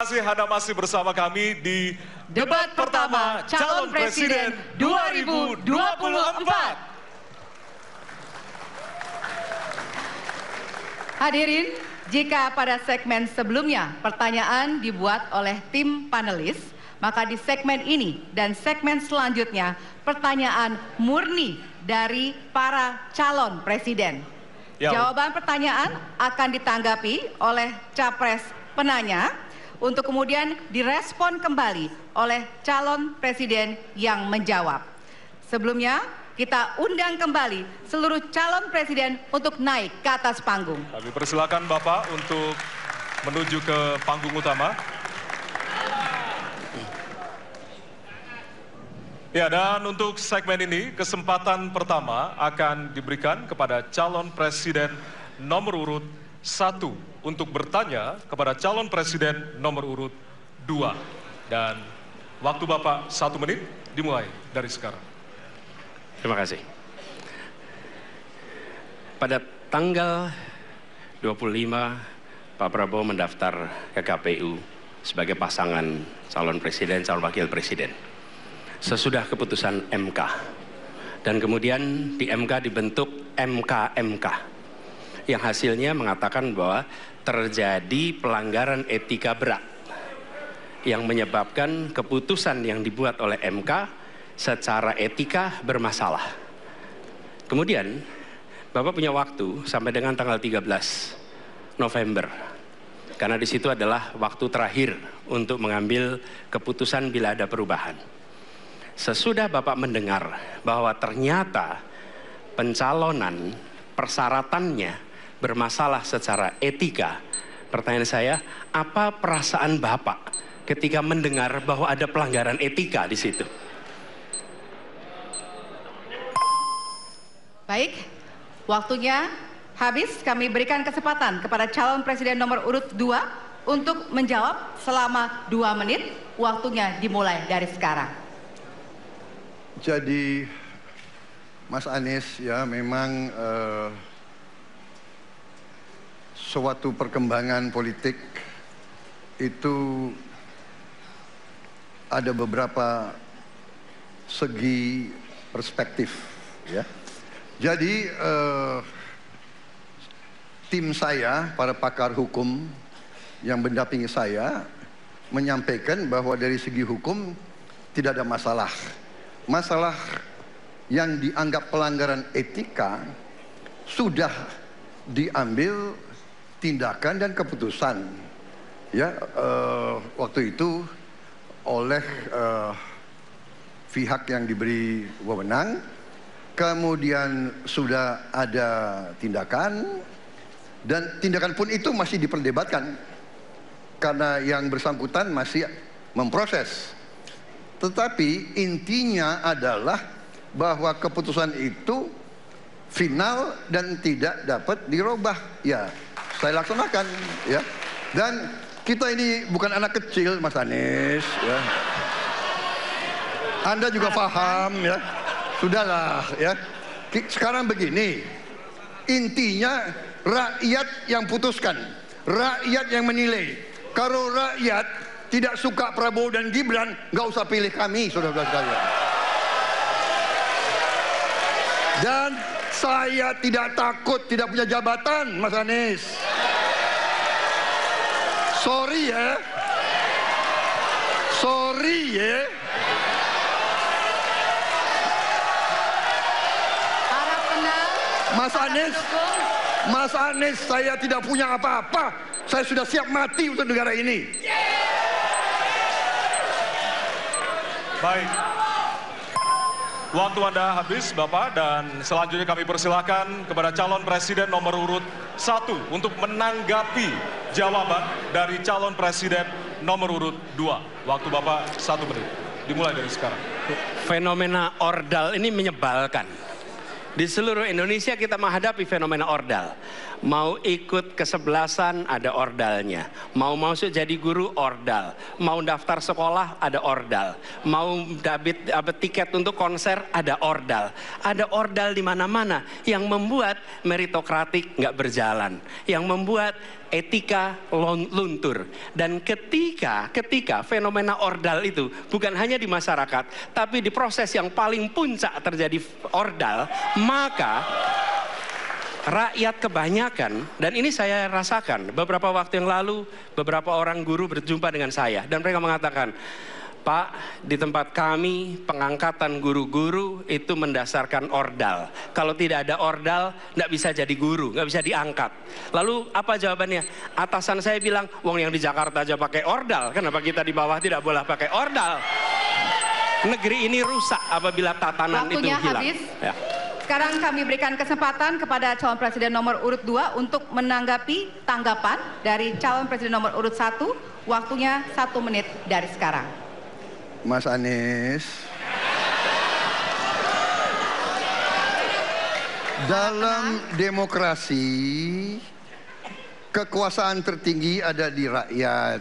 Anda masih bersama kami di Debat pertama Calon Presiden 2024. Hadirin, jika pada segmen sebelumnya pertanyaan dibuat oleh tim panelis, maka di segmen ini dan segmen selanjutnya pertanyaan murni dari para calon presiden. Jawaban pertanyaan akan ditanggapi oleh capres penanya untuk kemudian direspon kembali oleh calon presiden yang menjawab. Sebelumnya, kita undang kembali seluruh calon presiden untuk naik ke atas panggung. Kami persilakan Bapak untuk menuju ke panggung utama. Ya, dan untuk segmen ini, kesempatan pertama akan diberikan kepada calon presiden nomor urut 1 untuk bertanya kepada calon presiden nomor urut 2. Dan waktu Bapak 1 menit dimulai dari sekarang. Terima kasih. Pada tanggal 25, Pak Prabowo mendaftar ke KPU sebagai pasangan calon presiden, calon wakil presiden. Sesudah keputusan MK. Dan kemudian di MK dibentuk MK yang hasilnya mengatakan bahwa terjadi pelanggaran etika berat yang menyebabkan keputusan yang dibuat oleh MK secara etika bermasalah. Kemudian Bapak punya waktu sampai dengan tanggal 13 November karena di situ adalah waktu terakhir untuk mengambil keputusan bila ada perubahan. Sesudah Bapak mendengar bahwa ternyata pencalonan persyaratannya bermasalah secara etika, pertanyaan saya, apa perasaan Bapak ketika mendengar bahwa ada pelanggaran etika di situ? Baik, waktunya habis. Kami berikan kesempatan kepada calon presiden nomor urut 2 untuk menjawab selama 2 menit. Waktunya dimulai dari sekarang. Jadi Mas Anies ya memang suatu perkembangan politik itu ada beberapa segi perspektif ya. Jadi tim saya, para pakar hukum yang mendampingi saya menyampaikan bahwa dari segi hukum tidak ada masalah. Masalah yang dianggap pelanggaran etika sudah diambil tindakan dan keputusan ya waktu itu oleh pihak yang diberi wewenang. Kemudian sudah ada tindakan dan tindakan pun itu masih diperdebatkan karena yang bersangkutan masih memproses. Tetapi intinya adalah bahwa keputusan itu final dan tidak dapat dirubah. Ya, saya laksanakan ya. Dan kita ini bukan anak kecil, Mas Anies ya. Anda juga paham ya. Sudahlah ya. Sekarang begini. Intinya rakyat yang putuskan, rakyat yang menilai. Kalau rakyat tidak suka Prabowo dan Gibran, nggak usah pilih kami, saudara-saudara sekalian. Dan saya tidak takut tidak punya jabatan, Mas Anies. Sorry ya. Sorry ya. Mas Anies, saya tidak punya apa-apa. Saya sudah siap mati untuk negara ini. Baik, waktu Anda habis Bapak, dan selanjutnya kami persilakan kepada calon presiden nomor urut 1 untuk menanggapi jawaban dari calon presiden nomor urut 2. Waktu Bapak 1 menit, dimulai dari sekarang. Fenomena ordal ini menyebalkan. Di seluruh Indonesia kita menghadapi fenomena ordal. Mau ikut kesebelasan ada ordalnya, mau masuk jadi guru ordal, mau daftar sekolah ada ordal, mau dapat tiket untuk konser ada ordal di mana-mana yang membuat meritokratik nggak berjalan, yang membuat etika luntur. Dan ketika fenomena ordal itu bukan hanya di masyarakat, tapi di proses yang paling puncak terjadi ordal, maka rakyat kebanyakan, dan ini saya rasakan beberapa waktu yang lalu, beberapa orang guru berjumpa dengan saya dan mereka mengatakan, Pak, di tempat kami pengangkatan guru-guru itu mendasarkan ordal. Kalau tidak ada ordal, nggak bisa jadi guru, nggak bisa diangkat. Lalu apa jawabannya? Atasan saya bilang, wong yang di Jakarta aja pakai ordal, kenapa kita di bawah tidak boleh pakai ordal? Negeri ini rusak apabila tatanan Waktunya itu hilang. Habis. Ya. Sekarang kami berikan kesempatan kepada calon presiden nomor urut 2 untuk menanggapi tanggapan dari calon presiden nomor urut 1. Waktunya 1 menit dari sekarang. Mas Anies. Dalam demokrasi, kekuasaan tertinggi ada di rakyat.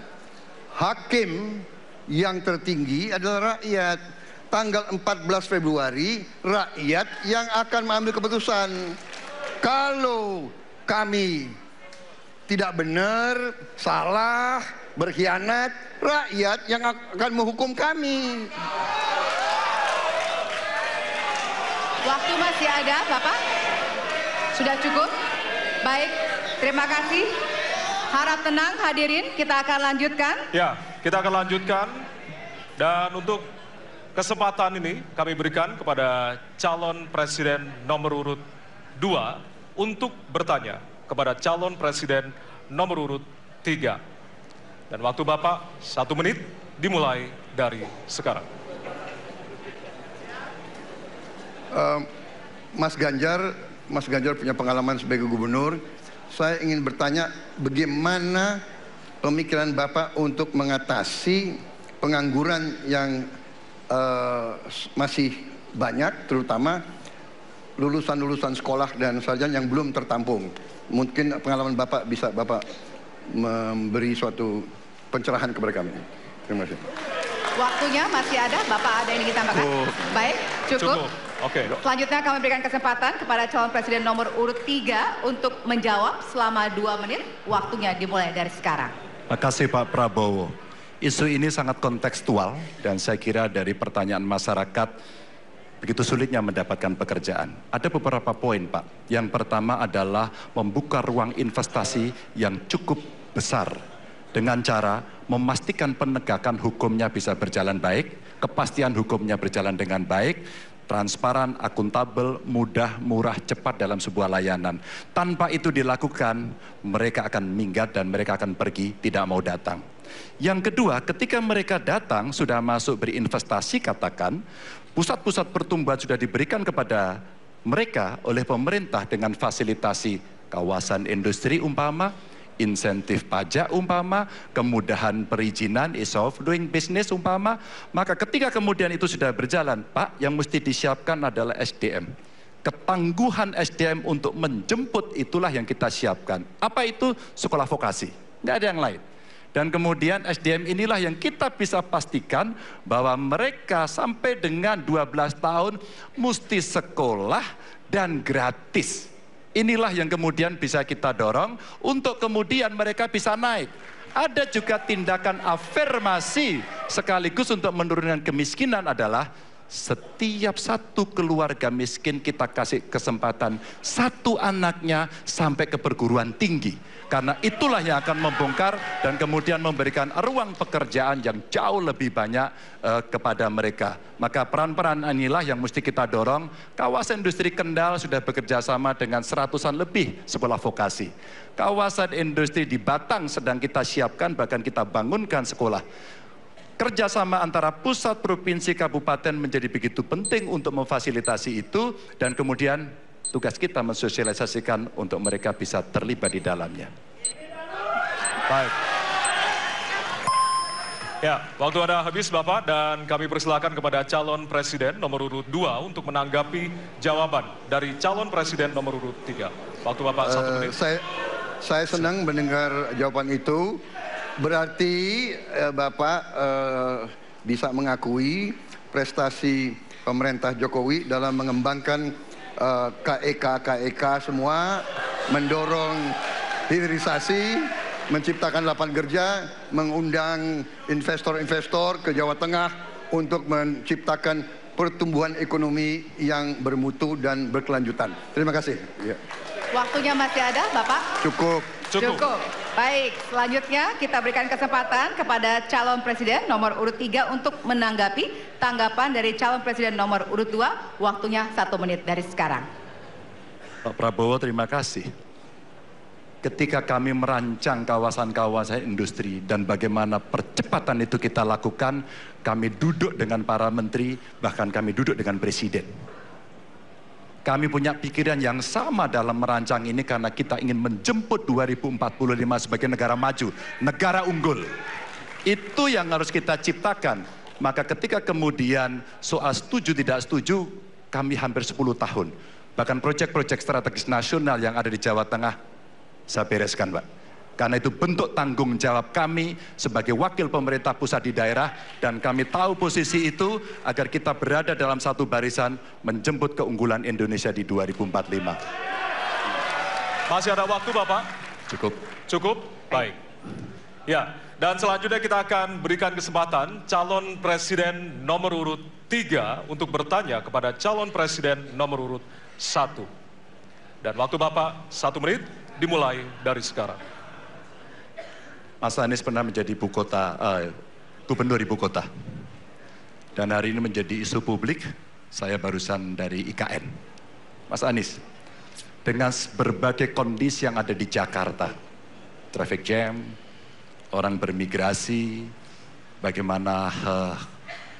Hakim yang tertinggi adalah rakyat. Tanggal 14 Februari, rakyat yang akan mengambil keputusan. Kalau kami tidak benar, salah, berkhianat, rakyat yang akan menghukum kami. Waktu masih ada, Bapak? Sudah cukup? Baik, terima kasih. Harap tenang hadirin, kita akan lanjutkan. Ya, kita akan lanjutkan. Dan untuk kesempatan ini kami berikan kepada calon presiden nomor urut 2 untuk bertanya kepada calon presiden nomor urut 3. Dan waktu Bapak 1 menit dimulai dari sekarang. Mas Ganjar punya pengalaman sebagai gubernur. Saya ingin bertanya, bagaimana pemikiran Bapak untuk mengatasi pengangguran yang masih banyak, terutama lulusan-lulusan sekolah dan sarjana yang belum tertampung. Mungkin pengalaman Bapak bisa Bapak memberi suatu pencerahan kepada kami. Terima kasih. Waktunya masih ada, Bapak ada yang ingin tambahkan? Baik, cukup. Oke. Selanjutnya kami berikan kesempatan kepada calon presiden nomor urut 3 untuk menjawab selama 2 menit. Waktunya dimulai dari sekarang. Terima kasih Pak Prabowo. Isu ini sangat kontekstual dan saya kira dari pertanyaan masyarakat begitu sulitnya mendapatkan pekerjaan. Ada beberapa poin Pak. Yang pertama adalah membuka ruang investasi yang cukup besar dengan cara memastikan penegakan hukumnya bisa berjalan baik, kepastian hukumnya berjalan dengan baik, transparan, akuntabel, mudah, murah, cepat dalam sebuah layanan. Tanpa itu dilakukan, mereka akan minggat dan mereka akan pergi, tidak mau datang. Yang kedua, ketika mereka datang, sudah masuk berinvestasi katakan, pusat-pusat pertumbuhan sudah diberikan kepada mereka oleh pemerintah dengan fasilitasi kawasan industri umpama, insentif pajak umpama, kemudahan perizinan, ease of doing business umpama, maka ketika kemudian itu sudah berjalan, Pak, yang mesti disiapkan adalah SDM. Ketangguhan SDM untuk menjemput itulah yang kita siapkan. Apa itu? Sekolah vokasi, nggak ada yang lain. Dan kemudian SDM inilah yang kita bisa pastikan bahwa mereka sampai dengan 12 tahun mesti sekolah dan gratis. Inilah yang kemudian bisa kita dorong untuk kemudian mereka bisa naik. Ada juga tindakan afirmasi sekaligus untuk menurunkan kemiskinan adalah setiap satu keluarga miskin kita kasih kesempatan satu anaknya sampai ke perguruan tinggi. Karena itulah yang akan membongkar dan kemudian memberikan ruang pekerjaan yang jauh lebih banyak kepada mereka. Maka peran-peran inilah yang mesti kita dorong. Kawasan industri Kendal sudah bekerja sama dengan 100-an lebih sekolah vokasi. Kawasan industri di Batang sedang kita siapkan, bahkan kita bangunkan sekolah. Kerjasama antara pusat, provinsi, kabupaten menjadi begitu penting untuk memfasilitasi itu. Dan kemudian tugas kita mensosialisasikan untuk mereka bisa terlibat di dalamnya. Baik. Ya, waktu Anda habis Bapak, dan kami persilakan kepada calon presiden nomor urut 2 untuk menanggapi jawaban dari calon presiden nomor urut 3. Waktu Bapak 1 menit. Saya senang mendengar jawaban itu. Berarti Bapak bisa mengakui prestasi pemerintah Jokowi dalam mengembangkan KEK semua, mendorong hilirisasi, menciptakan lapangan kerja, mengundang investor-investor ke Jawa Tengah untuk menciptakan pertumbuhan ekonomi yang bermutu dan berkelanjutan. Terima kasih. Ya. Waktunya masih ada, Bapak? Cukup. Baik, selanjutnya kita berikan kesempatan kepada calon presiden nomor urut 3 untuk menanggapi tanggapan dari calon presiden nomor urut 2. Waktunya 1 menit dari sekarang. Pak Prabowo, terima kasih. Ketika kami merancang kawasan-kawasan industri dan bagaimana percepatan itu kita lakukan, kami duduk dengan para menteri, bahkan kami duduk dengan presiden. Kami punya pikiran yang sama dalam merancang ini karena kita ingin menjemput 2045 sebagai negara maju, negara unggul. Itu yang harus kita ciptakan. Maka ketika kemudian soal setuju tidak setuju, kami hampir 10 tahun. Bahkan proyek-proyek strategis nasional yang ada di Jawa Tengah, saya bereskan, Pak. Karena itu bentuk tanggung jawab kami sebagai wakil pemerintah pusat di daerah, dan kami tahu posisi itu agar kita berada dalam satu barisan menjemput keunggulan Indonesia di 2045. Masih ada waktu, Bapak? Cukup. Cukup? Baik. Ya, dan selanjutnya kita akan berikan kesempatan calon presiden nomor urut 3 untuk bertanya kepada calon presiden nomor urut 1. Dan waktu Bapak 1 menit dimulai dari sekarang. Mas Anies pernah menjadi gubernur ibu kota. Dan hari ini menjadi isu publik, saya barusan dari IKN. Mas Anies, dengan berbagai kondisi yang ada di Jakarta, traffic jam, orang bermigrasi, bagaimana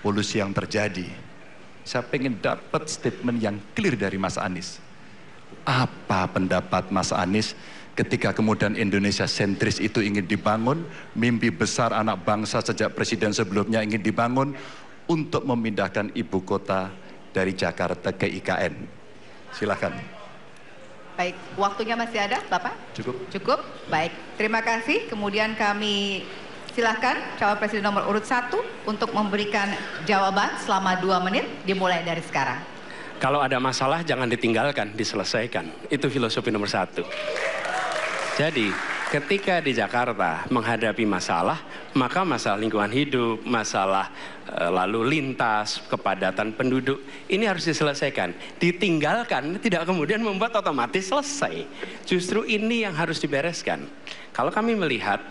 polusi yang terjadi, saya pengen dapat statement yang clear dari Mas Anies. Apa pendapat Mas Anies ketika kemudian Indonesia sentris itu ingin dibangun, mimpi besar anak bangsa sejak presiden sebelumnya ingin dibangun untuk memindahkan ibu kota dari Jakarta ke IKN. Silakan. Baik, waktunya masih ada, Bapak? Cukup. Baik, terima kasih. Kemudian kami silakan calon presiden nomor urut 1 untuk memberikan jawaban selama 2 menit dimulai dari sekarang. Kalau ada masalah jangan ditinggalkan, diselesaikan. Itu filosofi nomor 1. Jadi ketika di Jakarta menghadapi masalah, maka masalah lingkungan hidup, masalah lalu lintas, kepadatan penduduk, ini harus diselesaikan. Ditinggalkan tidak kemudian membuat otomatis selesai. Justru ini yang harus dibereskan. Kalau kami melihat,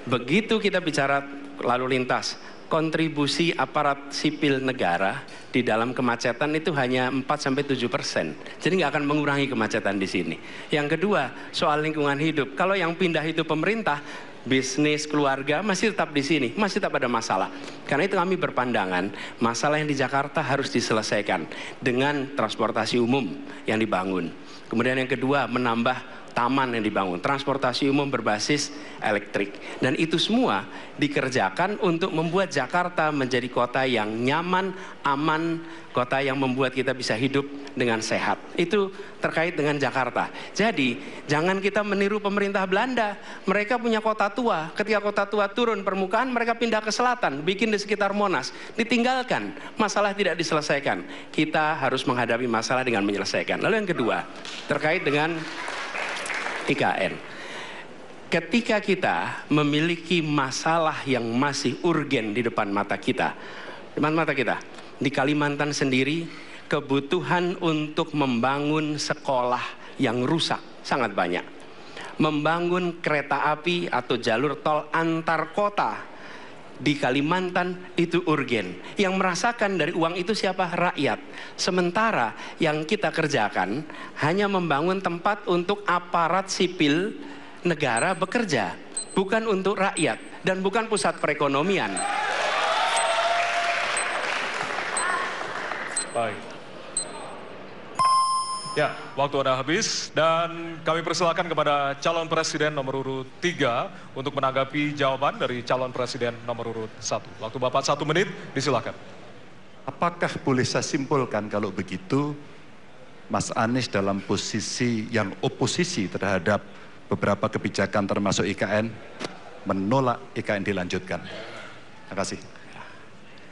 begitu kita bicara lalu lintas, kontribusi aparat sipil negara di dalam kemacetan itu hanya 4-7%. Jadi nggak akan mengurangi kemacetan di sini. Yang kedua, soal lingkungan hidup. Kalau yang pindah itu pemerintah, bisnis, keluarga masih tetap di sini, masih tetap ada masalah. Karena itu kami berpandangan, masalah yang di Jakarta harus diselesaikan dengan transportasi umum yang dibangun. Kemudian yang kedua, menambah taman yang dibangun, transportasi umum berbasis elektrik. Dan itu semua dikerjakan untuk membuat Jakarta menjadi kota yang nyaman, aman, kota yang membuat kita bisa hidup dengan sehat. Itu terkait dengan Jakarta. Jadi, jangan kita meniru pemerintah Belanda. Mereka punya kota tua. Ketika kota tua turun permukaan, mereka pindah ke selatan, bikin di sekitar Monas. Ditinggalkan, masalah tidak diselesaikan. Kita harus menghadapi masalah dengan menyelesaikan. Lalu yang kedua, terkait dengan IKN. Ketika kita memiliki masalah yang masih urgen di depan mata kita, di Kalimantan sendiri, kebutuhan untuk membangun sekolah yang rusak sangat banyak. Membangun kereta api atau jalur tol antar kota di Kalimantan itu urgen. Yang merasakan dari uang itu siapa? Rakyat. Sementara yang kita kerjakan hanya membangun tempat untuk aparat sipil negara bekerja, bukan untuk rakyat dan bukan pusat perekonomian. Baik. Ya, waktu Anda habis dan kami persilakan kepada calon presiden nomor urut 3 untuk menanggapi jawaban dari calon presiden nomor urut 1. Waktu Bapak 1 menit, disilakan. Apakah boleh saya simpulkan kalau begitu Mas Anies dalam posisi yang oposisi terhadap beberapa kebijakan termasuk IKN menolak IKN dilanjutkan? Terima kasih.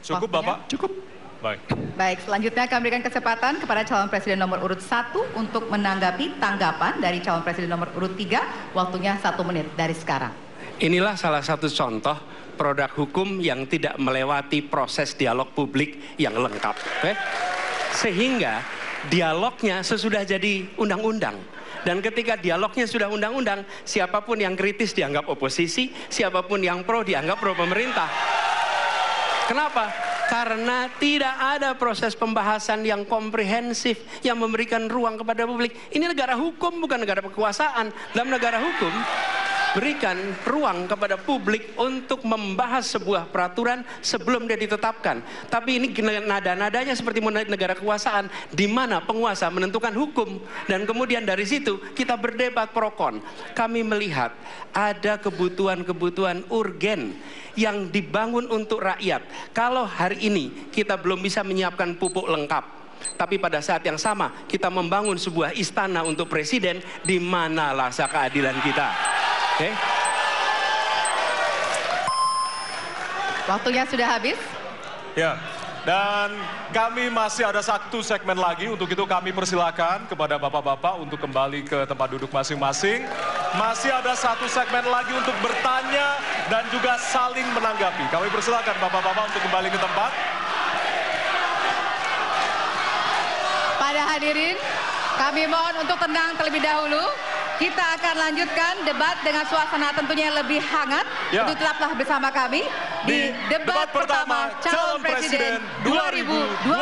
Cukup Bapak? Cukup. Baik. Baik, selanjutnya kami berikan kesempatan kepada calon presiden nomor urut 1 untuk menanggapi tanggapan dari calon presiden nomor urut 3. Waktunya 1 menit dari sekarang. Inilah salah satu contoh produk hukum yang tidak melewati proses dialog publik yang lengkap. Sehingga dialognya sesudah jadi undang-undang. Dan ketika dialognya sudah undang-undang, siapapun yang kritis dianggap oposisi, siapapun yang pro dianggap pro pemerintah. Kenapa? Karena tidak ada proses pembahasan yang komprehensif yang memberikan ruang kepada publik. Ini negara hukum, bukan negara kekuasaan. Dalam negara hukum, berikan ruang kepada publik untuk membahas sebuah peraturan sebelum dia ditetapkan. Tapi ini nada-nadanya seperti negara kekuasaan, di mana penguasa menentukan hukum. Dan kemudian dari situ kita berdebat pro kon. Kami melihat ada kebutuhan-kebutuhan urgen yang dibangun untuk rakyat. Kalau hari ini kita belum bisa menyiapkan pupuk lengkap, tapi pada saat yang sama kita membangun sebuah istana untuk presiden, di mana rasa keadilan kita? Oke? Waktunya sudah habis. Ya, dan kami masih ada 1 segmen lagi. Untuk itu kami persilakan kepada bapak-bapak untuk kembali ke tempat duduk masing-masing. Masih ada 1 segmen lagi untuk bertanya dan juga saling menanggapi. Kami persilakan bapak-bapak untuk kembali ke tempat. Pada hadirin, kami mohon untuk tenang terlebih dahulu. Kita akan lanjutkan debat dengan suasana tentunya lebih hangat. Ya. Untuk tetaplah bersama kami di debat pertama calon presiden 2024.